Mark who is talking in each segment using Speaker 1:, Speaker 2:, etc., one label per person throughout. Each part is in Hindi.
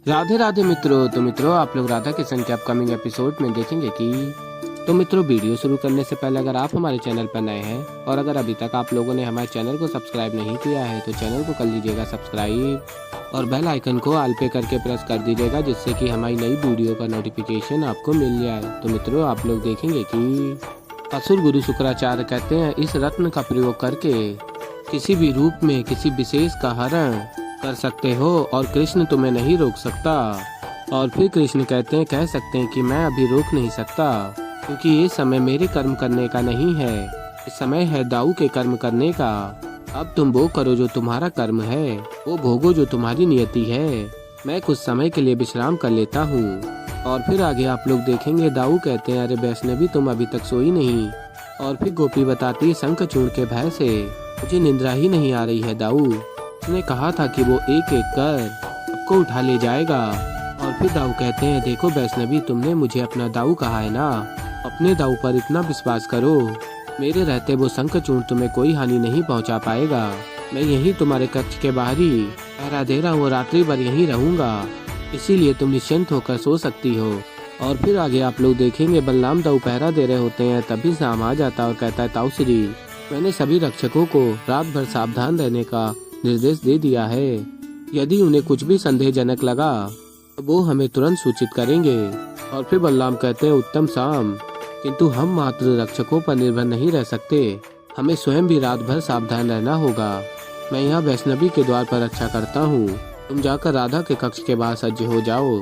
Speaker 1: राधे राधे मित्रों। तो मित्रों आप लोग राधा किशन के अपकमिंग एपिसोड में देखेंगे कि मित्रों वीडियो शुरू करने से पहले अगर आप हमारे चैनल पर नए हैं और अगर अभी तक आप लोगों ने हमारे चैनल को सब्सक्राइब नहीं किया है तो चैनल को कर लीजिएगा सब्सक्राइब और बेल आइकन को ऑल पे करके प्रेस कर दीजिएगा, जिससे कि हमारी नई वीडियो का नोटिफिकेशन आपको मिल जाए। तो मित्रों आप लोग देखेंगे कि असुर गुरु शुक्राचार्य कहते हैं इस रत्न का प्रयोग करके किसी भी रूप में किसी विशेष का हरण कर सकते हो और कृष्ण तुम्हें नहीं रोक सकता। और फिर कृष्ण कहते हैं कह सकते हैं कि मैं अभी रोक नहीं सकता, क्योंकि ये समय मेरे कर्म करने का नहीं है, ये समय है दाऊ के कर्म करने का। अब तुम वो करो जो तुम्हारा कर्म है, वो भोगो जो तुम्हारी नियति है। मैं कुछ समय के लिए विश्राम कर लेता हूँ। और फिर आगे आप लोग देखेंगे दाऊ कहते हैं अरे वैष्णवी तुम अभी तक सोई नहीं। और फिर गोपी बताती है शंखचूड़ के भय से मुझे निद्रा ही नहीं आ रही है दाऊ। उसने कहा था कि वो एक एक कर सबको उठा ले जाएगा। और फिर दाऊ कहते हैं देखो वैष्णवी तुमने मुझे अपना दाऊ कहा है ना, अपने दाऊ पर इतना विश्वास करो, मेरे रहते वो शंखचूड़ तुम्हें कोई हानि नहीं पहुंचा पाएगा। मैं यहीं तुम्हारे कक्ष के बाहर ही पहरा दे रहा हूँ, रात्रि भर यहीं रहूंगा, इसीलिए तुम निश्चिंत होकर सो सकती हो। और फिर आगे आप लोग देखेंगे बलराम दाऊ पहरा दे रहे होते हैं, तभी शाम आ जाता है और कहता है ताऊ श्री मैंने सभी रक्षकों को रात भर सावधान रहने का निर्देश दे दिया है। यदि उन्हें कुछ भी संदेहजनक लगा तो वो हमें तुरंत सूचित करेंगे। और फिर बलराम कहते हैं उत्तम शाम, किंतु हम मात्र रक्षकों पर निर्भर नहीं रह सकते, हमें स्वयं भी रात भर सावधान रहना होगा। मैं यहाँ वैष्णवी के द्वार पर रक्षा करता हूँ, तुम जाकर राधा के कक्ष के बाहर सज्ज हो जाओ।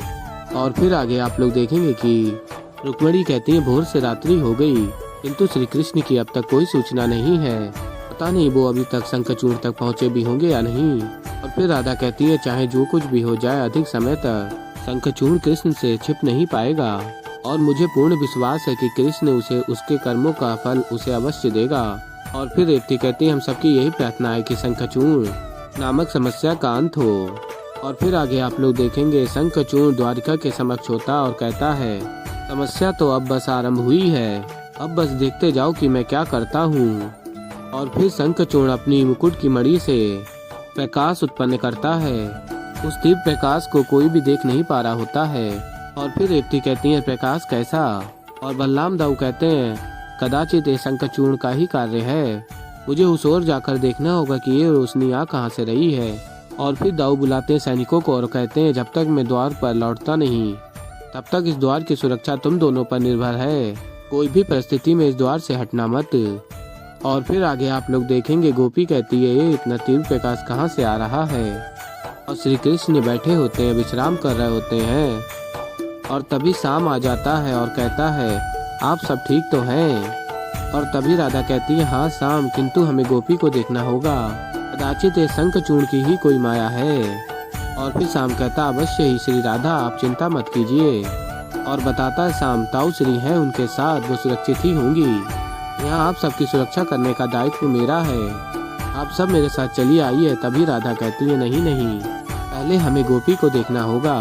Speaker 1: और फिर आगे आप लोग देखेंगे कि रुक्मिणी कहती है भोर से रात्रि हो गई, किंतु श्री कृष्ण की अब तक कोई सूचना नहीं है, पता नहीं वो अभी तक शंखचूड़ तक पहुँचे भी होंगे या नहीं। और फिर राधा कहती है चाहे जो कुछ भी हो जाए अधिक समय तक शंखचूड़ कृष्ण से छिप नहीं पाएगा और मुझे पूर्ण विश्वास है कि कृष्ण उसे उसके कर्मों का फल उसे अवश्य देगा। और फिर रेवती कहती है हम सबकी यही प्रार्थना है कि शंखचूड़ नामक समस्या का अंत हो। और फिर आगे आप लोग देखेंगे शंखचूड़ द्वारिका के समक्ष होता और कहता है समस्या तो अब बस आरंभ हुई है, अब बस देखते जाओ कि मैं क्या करता हूँ। और फिर शंखचूड़ अपनी मुकुट की मणि से प्रकाश उत्पन्न करता है, उस दिव्य प्रकाश को कोई भी देख नहीं पा रहा होता है। और फिर रेवती कहती है प्रकाश कैसा, और बलराम दाऊ कहते हैं कदाचित ये शंखचूड़ का ही कार्य है, मुझे उस ओर जाकर देखना होगा कि ये रोशनी आ कहाँ से रही है। और फिर दाऊ बुलाते हैं सैनिकों को और कहते हैं जब तक मैं द्वार पर लौटता नहीं तब तक इस द्वार की सुरक्षा तुम दोनों पर निर्भर है, कोई भी परिस्थिति में इस द्वार से हटना मत। और फिर आगे आप लोग देखेंगे गोपी कहती है ये इतना तीव्र प्रकाश कहाँ से आ रहा है। और श्री कृष्ण बैठे होते हैं विश्राम कर रहे होते हैं और तभी शाम आ जाता है और कहता है आप सब ठीक तो हैं। और तभी राधा कहती है हाँ शाम, किंतु हमें गोपी को देखना होगा, कदाचित ये शंखचूड़ की ही कोई माया है। और फिर शाम कहता अवश्य ही श्री राधा आप चिंता मत कीजिए। और बताता है शाम ताऊ श्री हैं उनके साथ, वो सुरक्षित ही होंगी, यहाँ आप सबकी सुरक्षा करने का दायित्व मेरा है, आप सब मेरे साथ चलिए आइए। तभी राधा कहती है नहीं नहीं, पहले हमें गोपी को देखना होगा,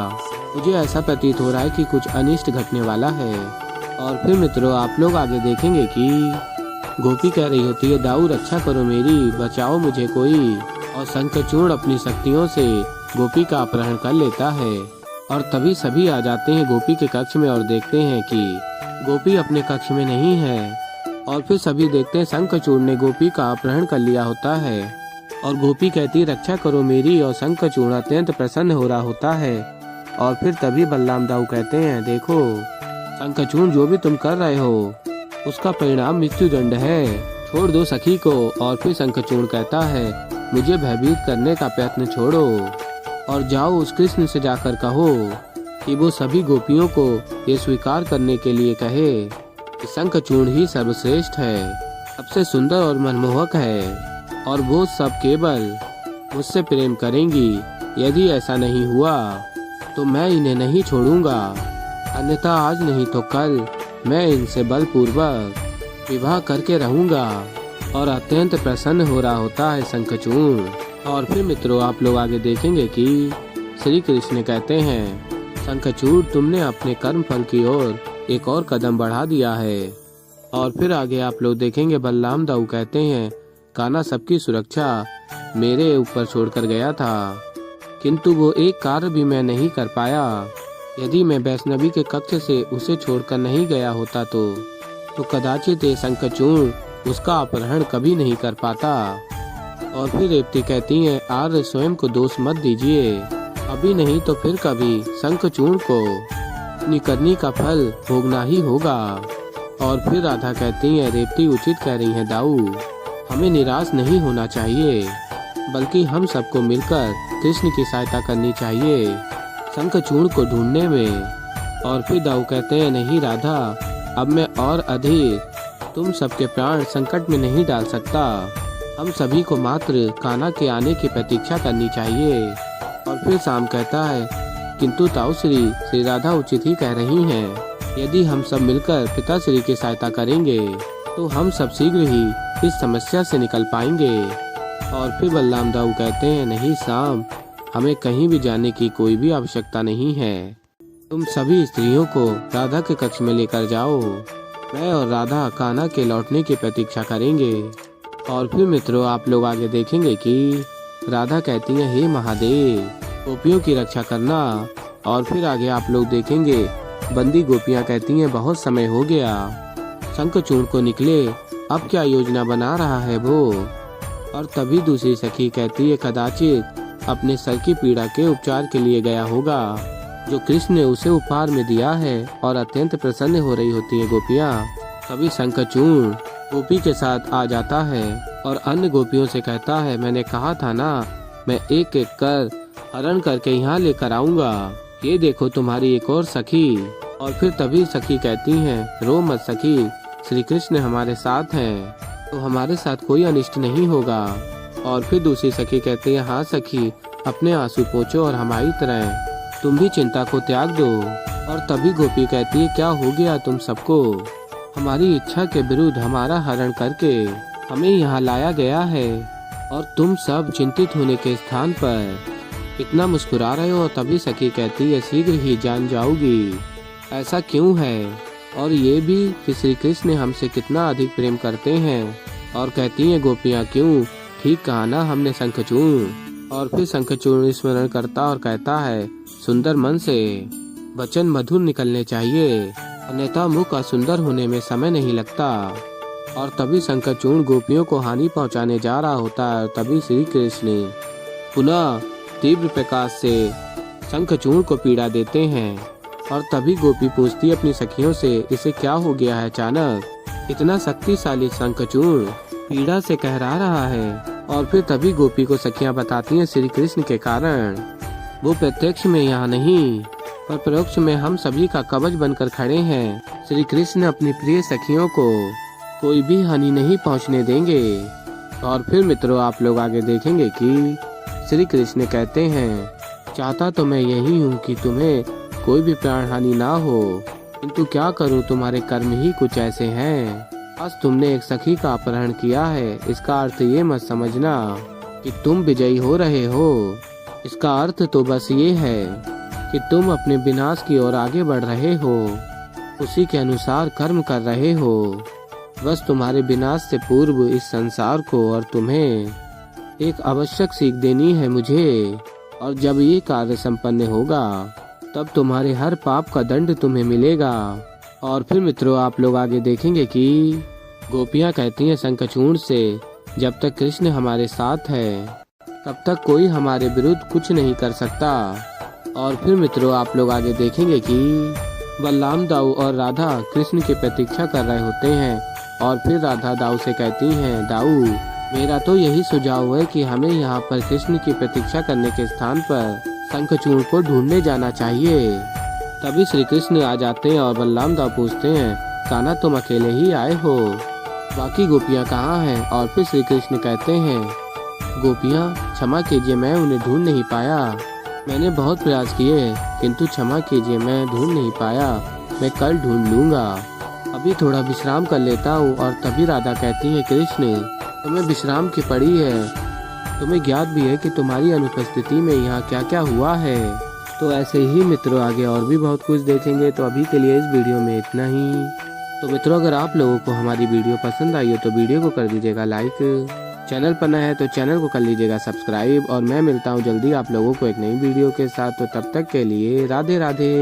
Speaker 1: मुझे ऐसा प्रतीत हो रहा है कि कुछ अनिष्ट घटने वाला है। और फिर मित्रों आप लोग आगे देखेंगे कि गोपी कह रही होती है दाऊ रक्षा करो मेरी, बचाओ मुझे कोई। और शंखचूड़ अपनी शक्तियों से गोपी का अपहरण कर लेता है। और तभी सभी आ जाते हैं गोपी के कक्ष में और देखते हैं कि गोपी अपने कक्ष में नहीं है। और फिर सभी देखते हैं शंखचूड़ ने गोपी का अपहरण कर लिया होता है। और गोपी कहती है रक्षा करो मेरी, और शंखचूड़ अत्यंत प्रसन्न हो रहा होता है। और फिर तभी बलराम दाऊ कहते हैं देखो शंखचूड़ जो भी तुम कर रहे हो उसका परिणाम मृत्युदंड है, छोड़ दो सखी को। और फिर शंखचूड़ कहता है मुझे भयभीत करने का प्रयत्न छोड़ो और जाओ उस कृष्ण से जाकर कहो कि वो सभी गोपियों को ये स्वीकार करने के लिए कहे कि शंखचूड़ ही सर्वश्रेष्ठ है, सबसे सुंदर और मनमोहक है और वो सब केवल मुझसे प्रेम करेंगी। यदि ऐसा नहीं हुआ तो मैं इन्हें नहीं छोड़ूंगा, अन्यथा आज नहीं तो कल मैं इनसे बलपूर्वक विवाह करके रहूंगा। और अत्यंत प्रसन्न हो रहा होता है शंखचूड़। और फिर मित्रों आप लोग आगे देखेंगे कि श्री कृष्ण कहते हैं शंखचूड़ तुमने अपने कर्म फल की ओर एक और कदम बढ़ा दिया है। और फिर आगे आप लोग देखेंगे बलराम दाऊ कहते हैं कान्हा सबकी सुरक्षा मेरे ऊपर छोड़कर गया था, किंतु वो एक कार्य भी मैं नहीं कर पाया। यदि मैं वैष्णवी के कक्ष से उसे छोड़कर नहीं गया होता तो कदाचित ये शंखचूर्ण उसका अपहरण कभी नहीं कर पाता। और फिर रेवती कहती है, आर्य स्वयं को दोष मत दीजिए, अभी नहीं तो फिर कभी शंखचूर्ण को अपनी करनी का फल भोगना ही होगा। और फिर राधा कहती है, रेवती उचित कह रही है दाऊ, हमें निराश नहीं होना चाहिए, बल्कि हम सबको मिलकर कृष्ण की सहायता करनी चाहिए शंखचूर्ण को ढूंढने में। और फिर दाऊ कहते हैं, नहीं राधा, अब मैं और अधिक तुम सबके प्राण संकट में नहीं डाल सकता। हम सभी को मात्र कान्हा के आने की प्रतीक्षा करनी चाहिए। और फिर शाम कहता है, किंतु ताऊ श्री राधा उचित ही कह रही हैं। यदि हम सब मिलकर पिताश्री की सहायता करेंगे तो हम सब शीघ्र ही इस समस्या से निकल पाएंगे। और फिर बलराम दाऊ कहते हैं, नहीं शाम, हमें कहीं भी जाने की कोई भी आवश्यकता नहीं है। तुम सभी स्त्रियों को राधा के कक्ष में लेकर जाओ, मैं और राधा कान्हा के लौटने की प्रतीक्षा करेंगे। और फिर मित्रों, आप लोग आगे देखेंगे कि राधा कहती है, हे महादेव, गोपियों की रक्षा करना। और फिर आगे आप लोग देखेंगे, बंदी गोपियां कहती हैं, बहुत समय हो गया, शंखचूर्ण को निकले, अब क्या योजना बना रहा है वो। और तभी दूसरी सखी कहती है, कदाचित अपने सर की पीड़ा के उपचार के लिए गया होगा, जो कृष्ण ने उसे उपहार में दिया है। और अत्यंत प्रसन्न हो रही होती है गोपियाँ। तभी शंखचूर्ण गोपी के साथ आ जाता है और अन्य गोपियों से कहता है, मैंने कहा था ना, मैं एक एक कर हरण करके यहाँ लेकर आऊंगा, ये देखो तुम्हारी एक और सखी। और फिर तभी सखी कहती हैं, रो मत सखी, श्री कृष्ण हमारे साथ हैं, तो हमारे साथ कोई अनिष्ट नहीं होगा। और फिर दूसरी सखी कहती है, हाँ सखी, अपने आंसू पोंछो और हमारी तरह तुम भी चिंता को त्याग दो। और तभी गोपी कहती है, क्या हो गया तुम सबको, हमारी इच्छा के विरुद्ध हमारा हरण करके हमें यहाँ लाया गया है, और तुम सब चिंतित होने के स्थान पर इतना मुस्कुरा रहे हो। तभी सखी कहती है, शीघ्र ही जान जाओगी, ऐसा क्यों है, और ये भी कि श्री कृष्ण हमसे कितना अधिक प्रेम करते हैं। और कहती हैं गोपियाँ, क्यों, ठीक कहा ना हमने शंखचूर्ण। और फिर शंखचूर्ण स्मरण करता और कहता है, सुंदर मन से वचन मधुर निकलने चाहिए, अन्यथा मुख असुंदर होने में समय नहीं लगता। और तभी शंखचूर्ण गोपियों को हानि पहुंचाने जा रहा होता है। तभी श्री कृष्ण पुनः तीव्र प्रकाश से शंखचूर्ण को पीड़ा देते हैं। और तभी गोपी पूछती अपनी सखियों से, इसे क्या हो गया है, अचानक इतना शक्तिशाली शंखचूर्ण पीड़ा से कहरा रहा है। और फिर तभी गोपी को सखियां बताती हैं, श्री कृष्ण के कारण वो प्रत्यक्ष में यहाँ नहीं, पर परोक्ष में हम सभी का कवच बनकर खड़े हैं। श्री कृष्ण अपनी प्रिय सखियों को कोई भी हानि नहीं पहुँचने देंगे। और फिर मित्रों, आप लोग आगे देखेंगे कि श्री कृष्ण कहते हैं, चाहता तो मैं यही हूँ कि तुम्हें कोई भी प्राण हानि ना हो, किंतु क्या करूँ, तुम्हारे कर्म ही कुछ ऐसे हैं। आज तुमने एक सखी का अपहरण किया है, इसका अर्थ ये मत समझना कि तुम विजयी हो रहे हो। इसका अर्थ तो बस ये है कि तुम अपने विनाश की ओर आगे बढ़ रहे हो, उसी के अनुसार कर्म कर रहे हो। बस तुम्हारे विनाश से पूर्व इस संसार को और तुम्हें एक आवश्यक सीख देनी है मुझे। और जब ये कार्य संपन्न होगा, तब तुम्हारे हर पाप का दंड तुम्हें मिलेगा। और फिर मित्रों, आप लोग आगे देखेंगे कि गोपियाँ कहती हैं शंखचूर्ण से, जब तक कृष्ण हमारे साथ है तब तक कोई हमारे विरुद्ध कुछ नहीं कर सकता। और फिर मित्रों, आप लोग आगे देखेंगे कि बलराम दाऊ और राधा कृष्ण की प्रतीक्षा कर रहे होते हैं। और फिर राधा दाऊ से कहती हैं, दाऊ, मेरा तो यही सुझाव है कि हमें यहाँ पर कृष्ण की प्रतीक्षा करने के स्थान पर शंखचूर्ण को ढूंढने जाना चाहिए। तभी श्री कृष्ण आ जाते हैं और बलराम दाऊ पूछते हैं, कान्हा तुम अकेले ही आए हो, बाकी गोपियाँ कहाँ हैं। और फिर श्री कृष्ण कहते हैं, गोपियाँ क्षमा कीजिए, मैं उन्हें ढूंढ नहीं पाया, मैंने बहुत प्रयास किए, किंतु क्षमा कीजिए, मैं ढूंढ नहीं पाया, मैं कल ढूंढ लूँगा, अभी थोड़ा विश्राम कर लेता हूँ। और तभी राधा कहती है, कृष्ण तुम्हें विश्राम की पड़ी है, तुम्हें ज्ञात भी है कि तुम्हारी अनुपस्थिति में यहाँ क्या क्या हुआ है। तो ऐसे ही मित्रों, आगे और भी बहुत कुछ देखेंगे। तो अभी के लिए इस वीडियो में इतना ही। तो मित्रों, अगर आप लोगों को हमारी वीडियो पसंद आई हो तो वीडियो को कर दीजिएगा लाइक। चैनल पर नया है तो चैनल को कर लीजिएगा सब्सक्राइब। और मैं मिलता हूँ जल्दी आप लोगों को एक नई वीडियो के साथ। तो तब तक के लिए राधे राधे।